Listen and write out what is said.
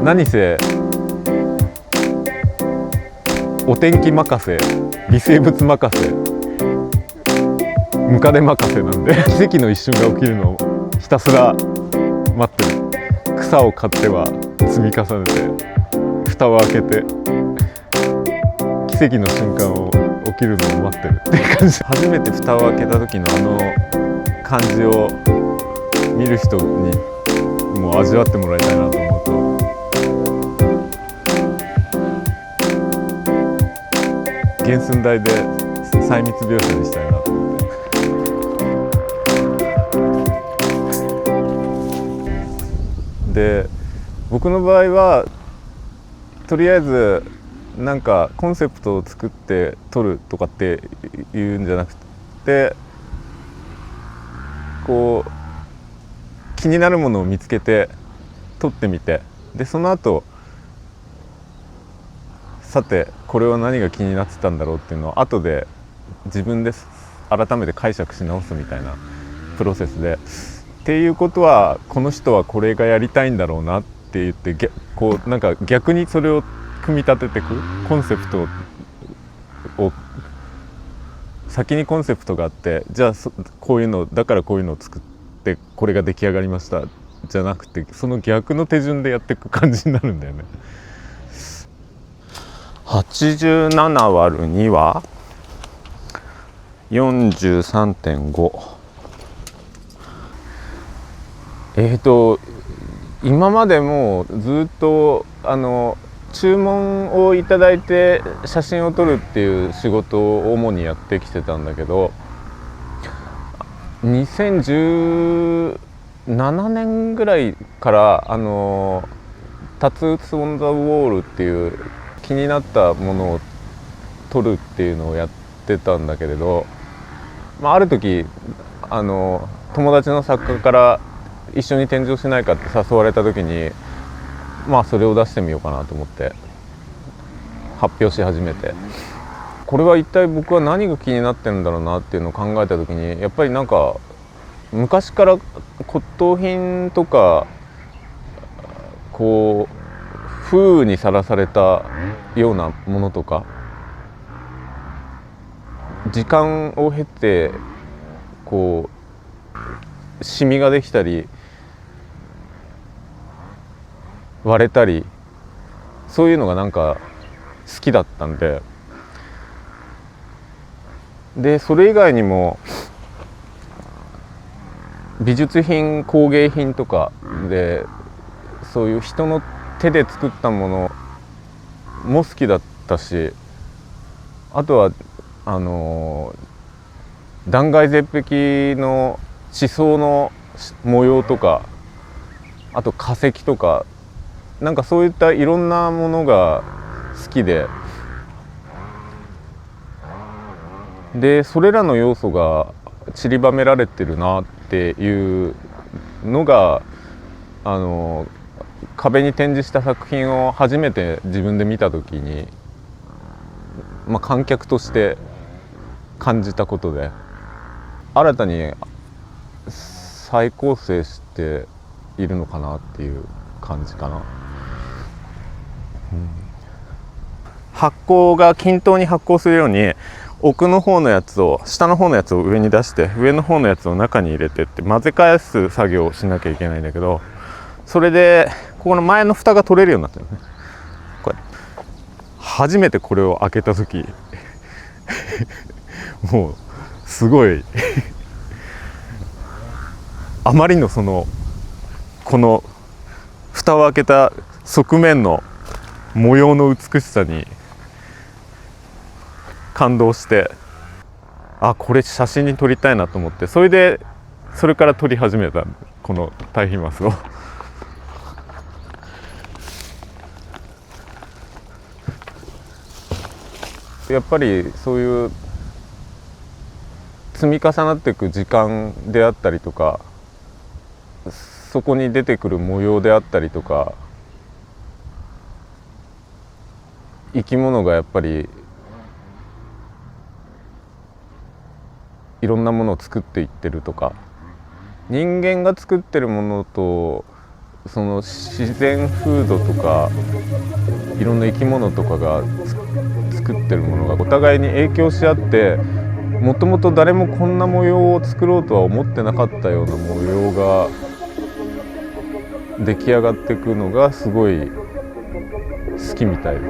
何せお天気任せ、微生物任せ、ムカデ任せなんで奇跡の一瞬が起きるのをひたすら待ってる。草を買っては積み重ねて蓋を開けて奇跡の瞬間を起きるのを待ってるっていう感じ。初めて蓋を開けた時のあの感じを見る人にもう味わってもらいたいなと思うと、原寸大で細密描写にしたいなと思って。で、僕の場合はとりあえずなんかコンセプトを作って撮るとかっていうんじゃなくて、こう気になるものを見つけて撮ってみて、でその後さてこれは何が気になってたんだろうっていうのを後で自分で改めて解釈し直すみたいなプロセスで、っていうことはこの人はこれがやりたいんだろうなって言って、こうなんか逆にそれを組み立てていくコンセプトを先にコンセプトがあって、じゃあこういうのだからこういうのを作ってこれが出来上がりましたじゃなくて、その逆の手順でやっていく感じになるんだよね。87割る2は 43.5。今までもずっと注文をいただいて写真を撮るっていう仕事を主にやってきてたんだけど、2017年ぐらいからタトゥーオンザウォールっていう気になったものを撮るっていうのをやってたんだけれど、ある時友達の作家から一緒に展示をしないかって誘われた時に、それを出してみようかなと思って発表し始めて、これは一体僕は何が気になってるんだろうなっていうのを考えた時に、やっぱりなんか昔から骨董品とかこう風雨にさらされたようなものとか、時間を経てこうシミができたり割れたり、そういうのがなんか好きだったんで、それ以外にも美術品工芸品とかでそういう人の手で作ったものも好きだったし、あとは断崖絶壁の地層の模様とか、あと化石とか、なんかそういったいろんなものが好きで、それらの要素が散りばめられてるなっていうのが壁に展示した作品を初めて自分で見た時に、観客として感じたことで、新たに再構成しているのかなっていう感じかな。発光が均等に発光するように、奥の方のやつを下の方のやつを上に出して、上の方のやつを中に入れてって混ぜ返す作業をしなきゃいけないんだけど、それでここの前の蓋が取れるようになってるね。これ初めてこれを開けた時もうすごいあまりのこの蓋を開けた側面の模様の美しさに感動して、これ写真に撮りたいなと思って、それから撮り始めたこのタイヒマスをやっぱりそういう積み重なっていく時間であったりとか、そこに出てくる模様であったりとか、生き物がやっぱりいろんなものを作っていってるとか、人間が作ってるものとその自然風土とかいろんな生き物とかが作ってるものがお互いに影響し合って、もともと誰もこんな模様を作ろうとは思ってなかったような模様が出来上がっていくのがすごい好きみたいです。